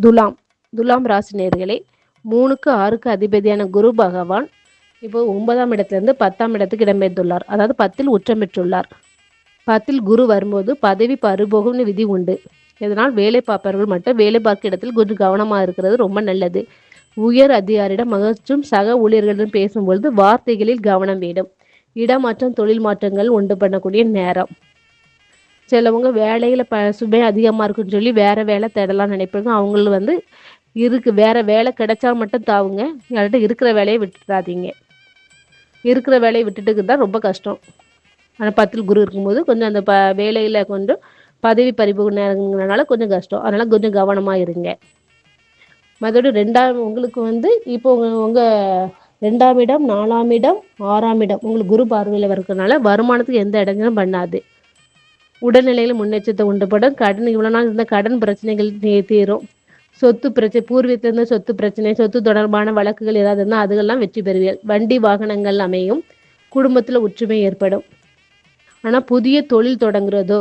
துலாம் துலாம் ராசி நேயர்களே, 3க்கு 6க்கு அதிபதியான குரு பகவான் இப்போ 9ஆம் இடத்திலிருந்து 10ஆம் இடத்துக்கு இடம்பெயர்ந்துள்ளார். அதாவது 10ல் உச்சம் பெற்றுள்ளார். 10ல் குரு வரும்போது பதவி பறிபோகும்னு விதி உண்டு. இதனால் வேலை பார்ப்பவர்கள் மட்டும் வேலை பார்க்க இடத்தில் கொஞ்சம் கவனமாக இருக்கிறது ரொம்ப நல்லது. உயர் அதிகாரியிடம் மற்றும் சக ஊழியர்களிடம் பேசும்பொழுது வார்த்தைகளில் கவனம் வேண்டும். இடமாற்றம், தொழில் மாற்றங்கள் உண்டு பண்ணக்கூடிய நேரம். சிலவங்க வேலையில் சுமை அதிகமாக இருக்குன்னு சொல்லி வேறு வேலை தேடலாம்னு நினைப்பாங்க. அவங்களும் வேறு வேலை கிடைச்சா மட்டும் தாவுங்க. யார்கிட்ட இருக்கிற வேலையை விட்டுறாதீங்க. இருக்கிற வேலையை விட்டுட்டு தான் ரொம்ப கஷ்டம். ஆனால் 10ல் குரு இருக்கும்போது கொஞ்சம் அந்த வேலையில் கொஞ்சம் பதவி பறிபோகு நேரங்கிறனால கொஞ்சம் கஷ்டம். அதனால் கொஞ்சம் கவனமாக இருங்க. மற்றபடி உங்களுக்கு இப்போ உங்கள் 2ஆம் இடம், 4ஆம் இடம், 6ஆம் இடம் உங்களுக்கு குரு பார்வையில் இருக்கிறதுனால வருமானத்துக்கு எந்த இடைஞ்சலும் பண்ணாது. உடல்நிலையில் முன்னேற்றத்தை உண்டுபடும். இவ்வளோ நாள் இருந்த கடன் பிரச்சனைகள் தீரும். சொத்து பிரச்சனை, பூர்வீகத்திலிருந்து சொத்து பிரச்சனை, சொத்து தொடர்பான வழக்குகள் ஏதாவது இருந்தால் அதுகெல்லாம் வெற்றி பெறுவீர்கள். வண்டி வாகனங்கள் அமையும். குடும்பத்தில் ஒற்றுமை ஏற்படும். ஆனால் புதிய தொழில் தொடங்குறதோ,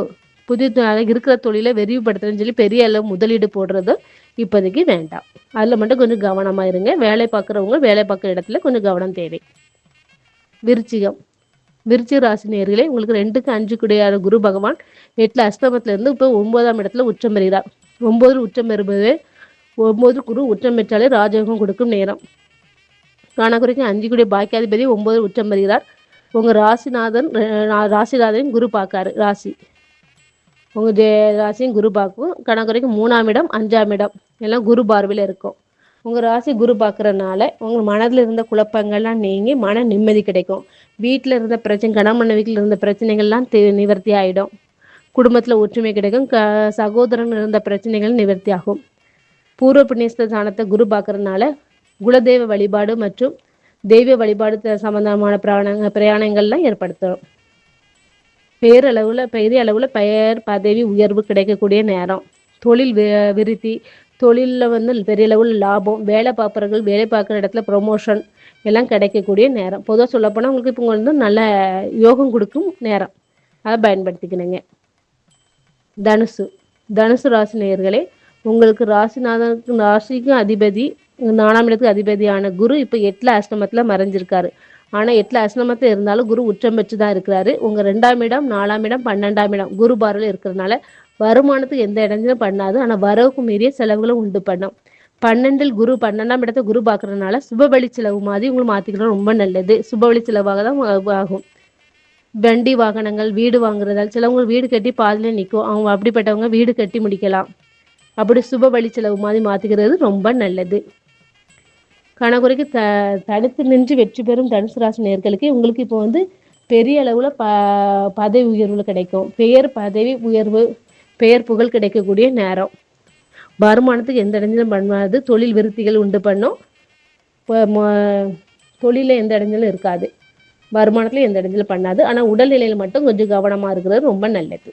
இருக்கிற தொழிலை விரிவுபடுத்துறதுன்னு சொல்லி பெரிய அளவு முதலீடு போடுறதோ இப்போதைக்கு வேண்டாம். அதில் மட்டும் கொஞ்சம் கவனமாக இருங்க. வேலை பார்க்குறவங்க வேலை பார்க்குற இடத்துல கொஞ்சம் கவனம் தேவை. விருச்சிக ராசி நேயர்களே, உங்களுக்கு 2க்கு 5 கூடிய குரு பகவான் 8ல் அஷ்டமத்திலிருந்து இப்போ 9ஆம் இடத்துல உச்சம் பெறுகிறார். 9ல் உச்சம் பெறும்போது 9 குரு உச்சம் பெற்றாலே ராஜயோகம் கொடுக்கும் நேரம். காணக்குறைக்கு 5 கூடிய பாக்கியாதிபதி 9ல் உச்சம் பெறுகிறார். உங்கள் ராசிநாதன் குரு பார்க்காரு. உங்கள் ராசியும் குரு பார்க்கும். கணக்குறைக்கு 3ஆம் இடம், 5ஆம் இடம் எல்லாம் குரு பார்வையில் இருக்கும். உங்கள் ராசி குரு பார்க்குறதுனால உங்கள் மனதில் இருந்த குழப்பங்கள்லாம் நீங்கி மன நிம்மதி கிடைக்கும். வீட்டில் இருந்த பிரச்சனை, கணவன் வீட்டில் இருந்த பிரச்சனைகள்லாம் நிவர்த்தி ஆகிடும். குடும்பத்தில் ஒற்றுமை கிடைக்கும். சகோதரன் இருந்த பிரச்சனைகள் நிவர்த்தி ஆகும். பூர்வ புண்ணியஸ்த ஸ்தானத்தை குரு பார்க்கறதுனால குலதெய்வ வழிபாடு மற்றும் தெய்வ வழிபாடு சம்பந்தமான பிரயாணங்கள்லாம் ஏற்படுத்தும். பெரிய அளவில் பெயர் பதவி உயர்வு கிடைக்கக்கூடிய நேரம். தொழில் விருத்தி, தொழிலில் பெரிய அளவில் லாபம், வேலை பார்ப்பவர்கள் வேலை பார்க்குற இடத்துல ப்ரொமோஷன் எல்லாம் கிடைக்கக்கூடிய நேரம். பொதுவாக சொல்லப்போனால் உங்களுக்கு இப்போ நல்ல யோகம் கொடுக்கும் நேரம். அதை பயன்படுத்திக்கணுங்க. தனுசு ராசி நேயர்களே, உங்களுக்கு ராசிக்கும் அதிபதி 4ஆம் இடத்துக்கு அதிபதியான குரு இப்போ 8ல் அஷ்டமத்தில் மறைஞ்சிருக்காரு. ஆனால் 8ல் அஷ்டமத்தில் இருந்தாலும் குரு உச்சம் பெற்று தான் இருக்கிறாரு. உங்கள் 2ஆம் இடம், 4ஆம் இடம், 12ஆம் இடம் குரு பார்வையில் இருக்கிறதுனால வருமானத்துக்கு எந்த இடங்களும் பண்ணாது. ஆனால் வரவுக்கு மீறிய செலவுகளும் உண்டு பண்ணும். 12ஆம் இடத்தை குரு பார்க்கறதுனால சுபவழி செலவு மாதிரி உங்களுக்கு மாற்றிக்கிறது ரொம்ப நல்லது. சுபவழி செலவாக தான் ஆகும். வண்டி வாகனங்கள், வீடு வாங்குறதால் சிலவங்க வீடு கட்டி பாதியில் நிற்கும். அவங்க அப்படிப்பட்டவங்க வீடு கட்டி முடிக்கலாம். அப்படி சுபவழி செலவு மாதிரி மாற்றிக்கிறது ரொம்ப நல்லது. கணக்குறைக்கு தனித்து நின்று வெற்றி பெறும் தனுசு ராசி நேயர்களுக்கு உங்களுக்கு இப்போ பெரிய அளவில் பதவி உயர்வு கிடைக்கும். பதவி உயர்வு, பெயர் புகழ் கிடைக்கக்கூடிய நேரம். வருமானத்துக்கு எந்த இடைஞ்சலும் பண்ணாது. தொழில் விருத்திகள் உண்டு பண்ணும். தொழிலில் எந்த இடைஞ்சலும் இருக்காது. வருமானத்தில் எந்த இடைஞ்சலும் பண்ணாது. ஆனால் உடல்நிலையில் மட்டும் கொஞ்சம் கவனமாக இருக்கிறது ரொம்ப நல்லது.